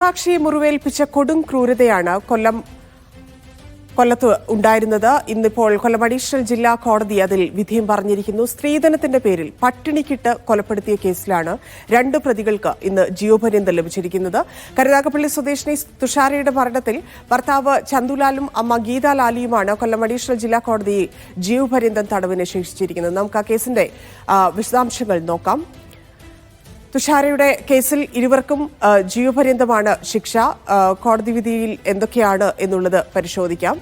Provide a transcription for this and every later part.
സാക്ഷിയെ മുറിവേൽപ്പിച്ച കൊടും ക്രൂരതയാണ് കൊല്ലത്ത് ഉണ്ടായിരുന്നത്. ഇന്നിപ്പോൾ കൊല്ലം അഡീഷണൽ ജില്ലാ കോടതി അതിൽ വിധിയും പറഞ്ഞിരിക്കുന്നു. സ്ത്രീധനത്തിന്റെ പേരിൽ പട്ടിണിക്കിട്ട് കൊലപ്പെടുത്തിയ കേസിലാണ് രണ്ട് പ്രതികൾക്ക് ഇന്ന് ജീവപര്യന്തം ലഭിച്ചിരിക്കുന്നത്. കരുനാഗപ്പള്ളി സ്വദേശിനി തുഷാരയുടെ മരണത്തിൽ ഭർത്താവ് ചന്തുലാലും അമ്മ ഗീതാലാലിയുമാണ് കൊല്ലം അഡീഷണൽ ജില്ലാ കോടതി ജീവപര്യന്തം തടവിന് ശിക്ഷിച്ചിരിക്കുന്നത്. നമുക്ക് ആ കേസിന്റെ വിശദാംശങ്ങൾ നോക്കാം. തുഷാരയുടെ കേസിൽ ഇരുവർക്കും ജീവപര്യന്തമാണ് ശിക്ഷ. കോടതി വിധിയിൽ എന്തൊക്കെയാണ് എന്നുള്ളത് പരിശോധിക്കാം.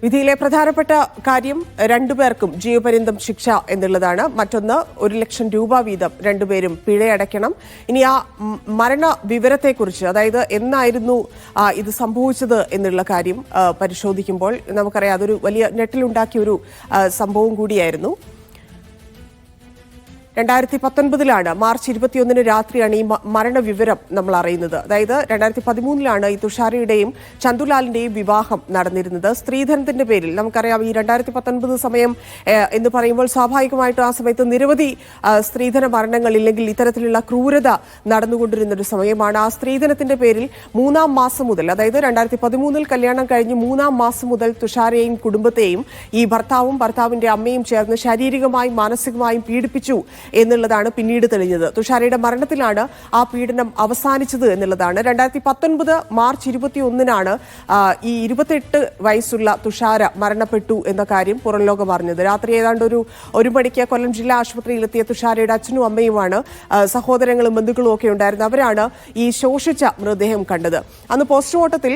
വിധിയിലെ പ്രധാനപ്പെട്ട കാര്യം രണ്ടുപേർക്കും ജീവപര്യന്തം ശിക്ഷ എന്നുള്ളതാണ്. മറ്റൊന്ന് 1 ലക്ഷം രൂപ വീതം രണ്ടുപേരും പിഴയടയ്ക്കണം. ഇനി ആ മരണ വിവരത്തെക്കുറിച്ച്, അതായത് എന്നായിരുന്നു ഇത് സംഭവിച്ചത് എന്നുള്ള കാര്യം പരിശോധിക്കുമ്പോൾ നമുക്കറിയാം അതൊരു വലിയ ഞെട്ടലുണ്ടാക്കിയ ഒരു സംഭവം കൂടിയായിരുന്നു. 2019 മാർച്ച് 21 രാത്രിയാണ് ഈ മരണവിവരം നമ്മൾ അറിയുന്നത്. അതായത് 2013 ഈ തുഷാരയുടെയും ചന്തുലാലിന്റെയും വിവാഹം നടന്നിരുന്നത്. സ്ത്രീധനത്തിന്റെ പേരിൽ നമുക്കറിയാം ഈ 2019 സമയം എന്ന് പറയുമ്പോൾ സ്വാഭാവികമായിട്ടും ആ സമയത്ത് നിരവധി സ്ത്രീധന മരണങ്ങൾ ഇല്ലെങ്കിൽ ഇത്തരത്തിലുള്ള ക്രൂരത നടന്നുകൊണ്ടിരുന്ന ഒരു സമയമാണ്. ആ സ്ത്രീധനത്തിന്റെ പേരിൽ 3-ാം മാസം മുതൽ, അതായത് 2013 കല്യാണം കഴിഞ്ഞ് 3-ാം മാസം മുതൽ തുഷാരയെയും കുടുംബത്തെയും ഈ ഭർത്താവിന്റെ അമ്മയും ചേർന്ന് ശാരീരികമായും മാനസികമായും പീഡിപ്പിച്ചു എന്നുള്ളതാണ് പിന്നീട് തെളിഞ്ഞത്. തുഷാരയുടെ മരണത്തിലാണ് ആ പീഡനം അവസാനിച്ചത് എന്നുള്ളതാണ്. 2019 മാർച്ച് 21 ഈ 28 വയസ്സുള്ള തുഷാര മരണപ്പെട്ടു എന്ന കാര്യം പുറം ലോകം അറിഞ്ഞത്. രാത്രി ഏതാണ്ട് ഒരു മണിക്ക് കൊല്ലം ജില്ലാ ആശുപത്രിയിലെത്തിയ തുഷാരയുടെ അച്ഛനും അമ്മയുമാണ്, സഹോദരങ്ങളും ബന്ധുക്കളും ഒക്കെ ഉണ്ടായിരുന്നു. അവരാണ് ഈ ശോഷിച്ച മൃതദേഹം കണ്ടത്. അന്ന് പോസ്റ്റ്മോർട്ടത്തിൽ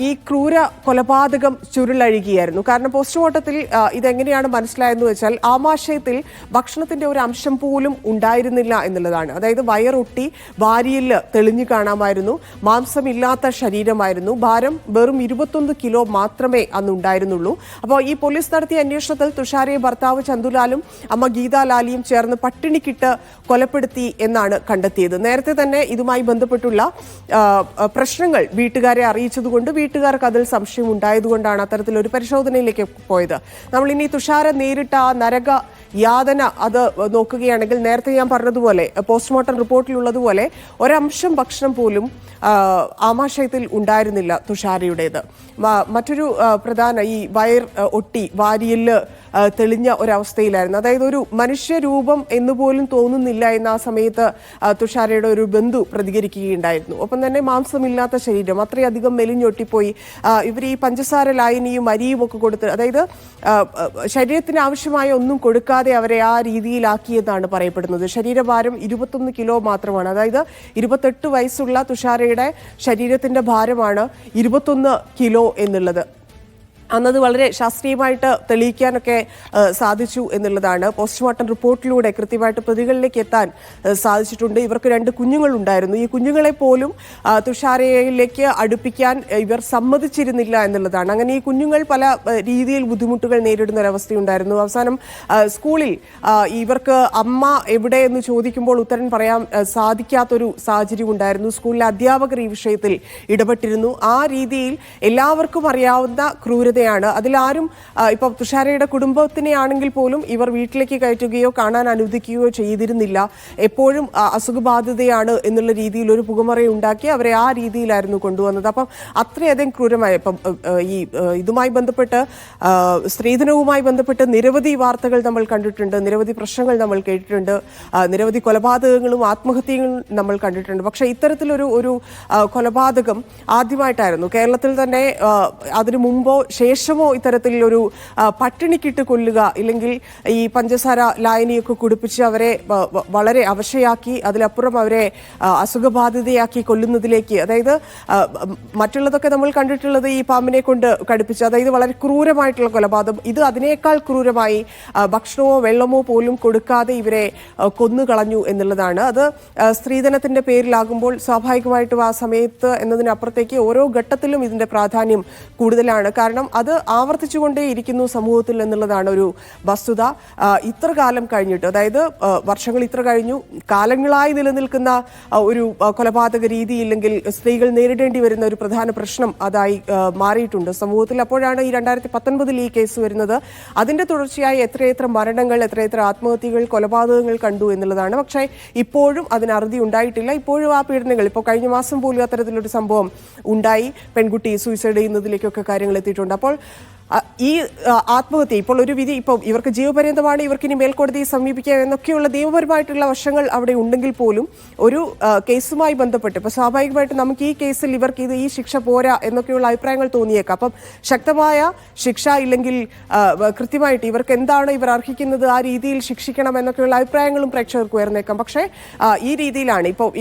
ഈ ക്രൂര കൊലപാതകം ചുരുളഴുകിയായിരുന്നു. കാരണം പോസ്റ്റ്മോർട്ടത്തിൽ ഇതെങ്ങനെയാണ് മനസ്സിലായെന്ന് വെച്ചാൽ ആമാശയത്തിൽ ഭക്ഷണത്തിന്റെ ഒരു അംശം പോലും ഉണ്ടായിരുന്നില്ല എന്നുള്ളതാണ്. അതായത് വയറൊട്ടി വാരിയിൽ തെളിഞ്ഞു കാണാമായിരുന്നു. മാംസമില്ലാത്ത ശരീരമായിരുന്നു. ഭാരം വെറും 21 കിലോ മാത്രമേ അന്ന് ഉണ്ടായിരുന്നുള്ളൂ. അപ്പോൾ ഈ പോലീസ് നടത്തിയ അന്വേഷണത്തിൽ തുഷാരയെ ഭർത്താവ് ചന്തുലാലും അമ്മ ഗീതാലാലിയും ചേർന്ന് പട്ടിണിക്കിട്ട് കൊലപ്പെടുത്തി എന്നാണ് കണ്ടെത്തിയത്. നേരത്തെ തന്നെ ഇതുമായി ബന്ധപ്പെട്ടുള്ള പ്രശ്നങ്ങൾ വീട്ടുകാരെ അറിയിച്ചതുകൊണ്ട് വീട്ടുകാർക്ക് അതിൽ സംശയം ഉണ്ടായതുകൊണ്ടാണ് അത്തരത്തിലൊരു പരിശോധനയിലേക്ക് പോയത്. നമ്മൾ ഇനി തുഷാര നേരിട്ട ആ നരക യാതന അത് നോക്കുകയാണെങ്കിൽ നേരത്തെ ഞാൻ പറഞ്ഞതുപോലെ പോസ്റ്റ്മോർട്ടം റിപ്പോർട്ടിലുള്ളതുപോലെ ഒരംശം ഭക്ഷണം പോലും ആമാശയത്തിൽ ഉണ്ടായിരുന്നില്ല തുഷാരയുടേത്. മറ്റൊരു പ്രധാന ഈ വയർ ഒട്ടി വാരിയല് തെളിഞ്ഞ ഒരവസ്ഥയിലായിരുന്നു. അതായത് ഒരു മനുഷ്യരൂപം എന്നുപോലും തോന്നുന്നില്ല എന്ന ആ സമയത്ത് തുഷാരയുടെ ഒരു ബന്ധു പ്രതികരിക്കുകയുണ്ടായിരുന്നു. ഒപ്പം തന്നെ മാംസമില്ലാത്ത ശരീരം, അത്രയധികം മെലിഞ്ഞൊട്ടിപ്പോയി. ഇവർ ഈ പഞ്ചസാര ലായനിയും അരിയും ഒക്കെ കൊടുത്ത്, അതായത് ശരീരത്തിന് ആവശ്യമായ ഒന്നും കൊടുക്കാതെ അവരെ ആ രീതിയിലാക്കിയെന്നാണ് പറയപ്പെടുന്നത്. ശരീരഭാരം 21 കിലോ മാത്രമാണ്. അതായത് 28 വയസ്സുള്ള തുഷാരയുടെ ശരീരത്തിന്റെ ഭാരമാണ് 21 കിലോ എന്നുള്ളത്. അന്നത് വളരെ ശാസ്ത്രീയമായിട്ട് തെളിയിക്കാനൊക്കെ സാധിച്ചു എന്നുള്ളതാണ്. പോസ്റ്റ്മോർട്ടം റിപ്പോർട്ടിലൂടെ കൃത്യമായിട്ട് പ്രതികളിലേക്ക് എത്താൻ സാധിച്ചിട്ടുണ്ട്. ഇവർക്ക് 2 കുഞ്ഞുങ്ങളുണ്ടായിരുന്നു. ഈ കുഞ്ഞുങ്ങളെ പോലും തുഷാരയിലേക്ക് അടുപ്പിക്കാൻ ഇവർ സമ്മതിച്ചിരുന്നില്ല എന്നുള്ളതാണ്. അങ്ങനെ ഈ കുഞ്ഞുങ്ങൾ പല രീതിയിൽ ബുദ്ധിമുട്ടുകൾ നേരിടുന്ന ഒരവസ്ഥയുണ്ടായിരുന്നു. അവസാനം സ്കൂളിൽ ഇവർക്ക് അമ്മ എവിടെ എന്ന് ചോദിക്കുമ്പോൾ ഉത്തരം പറയാൻ സാധിക്കാത്തൊരു സാഹചര്യം ഉണ്ടായിരുന്നു. സ്കൂളിലെ അധ്യാപകർ ഈ വിഷയത്തിൽ ഇടപെട്ടിരുന്നു. ആ രീതിയിൽ എല്ലാവർക്കും അറിയാവുന്ന ക്രൂരത അതിലാരും ഇപ്പൊ തുഷാരയുടെ കുടുംബത്തിനെ ആണെങ്കിൽ പോലും ഇവർ വീട്ടിലേക്ക് കയറ്റുകയോ കാണാൻ അനുവദിക്കുകയോ ചെയ്തിരുന്നില്ല. എപ്പോഴും അസുഖബാധിതയാണ് എന്നുള്ള രീതിയിൽ ഒരു പുകമറയുണ്ടാക്കി അവരെ ആ രീതിയിലായിരുന്നു കൊണ്ടുവന്നത്. അപ്പം അത്രയധികം ക്രൂരമായ, ഇപ്പം ഈ ഇതുമായി ബന്ധപ്പെട്ട് സ്ത്രീധനവുമായി ബന്ധപ്പെട്ട് നിരവധി വാർത്തകൾ നമ്മൾ കണ്ടിട്ടുണ്ട്, നിരവധി പ്രശ്നങ്ങൾ നമ്മൾ കേട്ടിട്ടുണ്ട്, നിരവധി കൊലപാതകങ്ങളും ആത്മഹത്യകളും നമ്മൾ കണ്ടിട്ടുണ്ട്. പക്ഷെ ഇത്തരത്തിലൊരു കൊലപാതകം ആദ്യമായിട്ടായിരുന്നു. കേരളത്തിൽ തന്നെ അതിനു മുമ്പോ ശേഷമോ ഇത്തരത്തിലൊരു പട്ടിണിക്കിട്ട് കൊല്ലുക, ഇല്ലെങ്കിൽ ഈ പഞ്ചസാര ലായനിയൊക്കെ കുടിപ്പിച്ച് അവരെ വളരെ അവശയാക്കി അതിലപ്പുറം അവരെ അസുഖബാധിതയാക്കി കൊല്ലുന്നതിലേക്ക്, അതായത് മറ്റുള്ളതൊക്കെ നമ്മൾ കണ്ടിട്ടുള്ളത് ഈ പാമ്പിനെ കൊണ്ട് കടുപ്പിച്ച്, അതായത് വളരെ ക്രൂരമായിട്ടുള്ള കൊലപാതകം. ഇത് അതിനേക്കാൾ ക്രൂരമായി ഭക്ഷണമോ വെള്ളമോ പോലും കൊടുക്കാതെ ഇവരെ കൊന്നുകളഞ്ഞു എന്നുള്ളതാണ്. അത് സ്ത്രീധനത്തിന്റെ പേരിലാകുമ്പോൾ സ്വാഭാവികമായിട്ടും ആ സമയത്ത് എന്നതിനപ്പുറത്തേക്ക് ഓരോ ഘട്ടത്തിലും ഇതിന്റെ പ്രാധാന്യം കൂടുതലാണ്. കാരണം അത് ആവർത്തിച്ചുകൊണ്ടേയിരിക്കുന്നു സമൂഹത്തിൽ എന്നുള്ളതാണ് ഒരു വസ്തുത. ഇത്ര കാലം കഴിഞ്ഞിട്ട്, അതായത് വർഷങ്ങൾ ഇത്ര കഴിഞ്ഞു, കാലങ്ങളായി നിലനിൽക്കുന്ന ഒരു കൊലപാതക രീതി ഇല്ലെങ്കിൽ സ്ത്രീകൾ നേരിടേണ്ടി വരുന്ന ഒരു പ്രധാന പ്രശ്നം അതായി മാറിയിട്ടുണ്ട് സമൂഹത്തിൽ. അപ്പോഴാണ് ഈ 2019 ഈ കേസ് വരുന്നത്. അതിന്റെ തുടർച്ചയായി എത്രയെത്ര മരണങ്ങൾ, എത്രയെത്ര ആത്മഹത്യകൾ, കൊലപാതകങ്ങൾ കണ്ടു എന്നുള്ളതാണ്. പക്ഷേ ഇപ്പോഴും അതിന് അറുതി ഉണ്ടായിട്ടില്ല. ഇപ്പോഴും ആ പീഡനങ്ങൾ, ഇപ്പോൾ കഴിഞ്ഞ മാസം പോലും അത്തരത്തിലൊരു സംഭവം ഉണ്ടായി. പെൺകുട്ടി സൂയിസൈഡ് ചെയ്യുന്നതിലേക്കൊക്കെ കാര്യങ്ങൾ എത്തിയിട്ടുണ്ട്. അപ്പോൾ ഈ ആത്മഹത്യ ഇപ്പോൾ ഒരു വിധി, ഇപ്പോൾ ഇവർക്ക് ജീവപര്യന്തമാണ്, ഇവർക്ക് ഇനി മേൽക്കോടതിയെ സമീപിക്കാം എന്നൊക്കെയുള്ള നിയമപരമായിട്ടുള്ള വശങ്ങൾ അവിടെ ഉണ്ടെങ്കിൽ പോലും ഒരു കേസുമായി ബന്ധപ്പെട്ട് ഇപ്പോൾ സ്വാഭാവികമായിട്ട് നമുക്ക് ഈ കേസിൽ ഇവർക്ക് ഈ ശിക്ഷ പോരാ എന്നൊക്കെയുള്ള അഭിപ്രായങ്ങൾ തോന്നിയേക്കാം. അപ്പം ശക്തമായ ശിക്ഷ ഇല്ലെങ്കിൽ കൃത്യമായിട്ട് ഇവർക്ക് എന്താണ് ഇവർ അർഹിക്കുന്നത് ആ രീതിയിൽ ശിക്ഷിക്കണം എന്നൊക്കെയുള്ള അഭിപ്രായങ്ങളും പ്രേക്ഷകർക്ക് ഉയർന്നേക്കാം. പക്ഷേ ഈ രീതിയിലാണ് ഇപ്പോൾ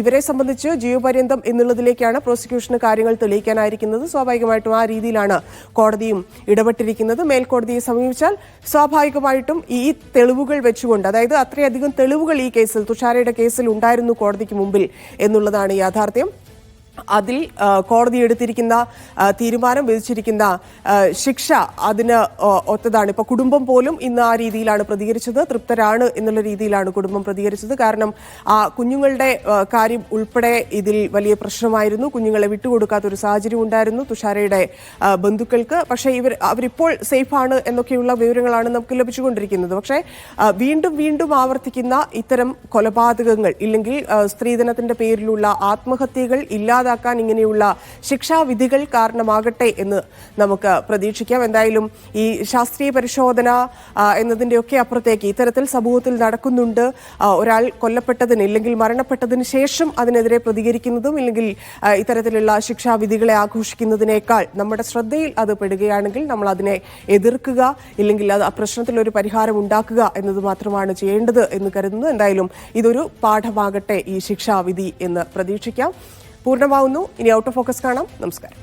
ഇവരെ സംബന്ധിച്ച് ജീവപര്യന്തം എന്നുള്ളതിലേക്കാണ് പ്രോസിക്യൂഷന് കാര്യങ്ങൾ തെളിയിക്കാനായിരിക്കുന്നത്. സ്വാഭാവികമായിട്ടും ആ രീതിയിലാണ് കോടതിയും ഇടപെട്ടിരിക്കുന്നത്. മേൽക്കോടതിയെ സമീപിച്ചാൽ സ്വാഭാവികമായിട്ടും ഈ തെളിവുകൾ വെച്ചുകൊണ്ട്, അതായത് അത്രയധികം തെളിവുകൾ ഈ കേസിൽ, തുഷാരയുടെ കേസിൽ ഉണ്ടായിരുന്നു കോടതിക്ക് മുമ്പിൽ എന്നുള്ളതാണ് യാഥാർത്ഥ്യം. അതിൽ കോടതി എടുത്തിരിക്കുന്ന തീരുമാനം, വിധിച്ചിരിക്കുന്ന ശിക്ഷ അതിന് ഒത്തതാണ്. ഇപ്പോൾ കുടുംബം പോലും ഇന്ന് ആ രീതിയിലാണ് പ്രതികരിച്ചത്. തൃപ്തരാണ് എന്നുള്ള രീതിയിലാണ് കുടുംബം പ്രതികരിച്ചത്. കാരണം ആ കുഞ്ഞുങ്ങളുടെ കാര്യം ഉൾപ്പെടെ ഇതിൽ വലിയ പ്രശ്നമായിരുന്നു. കുഞ്ഞുങ്ങളെ വിട്ടുകൊടുക്കാത്തൊരു സാഹചര്യം ഉണ്ടായിരുന്നു തുഷാരയുടെ ബന്ധുക്കൾക്ക്. പക്ഷേ അവരിപ്പോൾ സേഫാണ് എന്നൊക്കെയുള്ള വിവരങ്ങളാണ് നമുക്ക് ലഭിച്ചുകൊണ്ടിരിക്കുന്നത്. പക്ഷേ വീണ്ടും വീണ്ടും ആവർത്തിക്കുന്ന ഇത്തരം കൊലപാതകങ്ങൾ ഇല്ലെങ്കിൽ സ്ത്രീധനത്തിന്റെ പേരിലുള്ള ആത്മഹത്യകൾ ഇല്ലാതാക്കാൻ ഇങ്ങനെയുള്ള ശിക്ഷാവിധികൾ കാരണമാകട്ടെ എന്ന് നമുക്ക് പ്രതീക്ഷിക്കാം. എന്തായാലും ഈ ശാസ്ത്രീയ പരിശോധന എന്നതിൻ്റെയൊക്കെ അപ്പുറത്തേക്ക് ഇത്തരത്തിൽ സമൂഹത്തിൽ നടക്കുന്നുണ്ട്. ഒരാൾ കൊല്ലപ്പെട്ടതിന് ഇല്ലെങ്കിൽ മരണപ്പെട്ടതിന് ശേഷം അതിനെതിരെ പ്രതികരിക്കുന്നതും ഇല്ലെങ്കിൽ ഇത്തരത്തിലുള്ള ശിക്ഷാവിധികളെ ആഘോഷിക്കുന്നതിനേക്കാൾ നമ്മുടെ ശ്രദ്ധയിൽ അത് പെടുകയാണെങ്കിൽ നമ്മൾ അതിനെ എതിർക്കുക, ഇല്ലെങ്കിൽ അത് ആ പ്രശ്നത്തിലൊരു പരിഹാരം ഉണ്ടാക്കുക എന്നത് മാത്രമാണ് ചെയ്യേണ്ടത് എന്ന് കരുതുന്നു. എന്തായാലും ഇതൊരു പാഠമാകട്ടെ ഈ ശിക്ഷാവിധി എന്ന് പ്രതീക്ഷിക്കാം. പൂർണ്ണമാവുന്നു. ഇനി ഔട്ട് ഓഫ് ഫോക്കസ് കാണാം. നമസ്കാരം.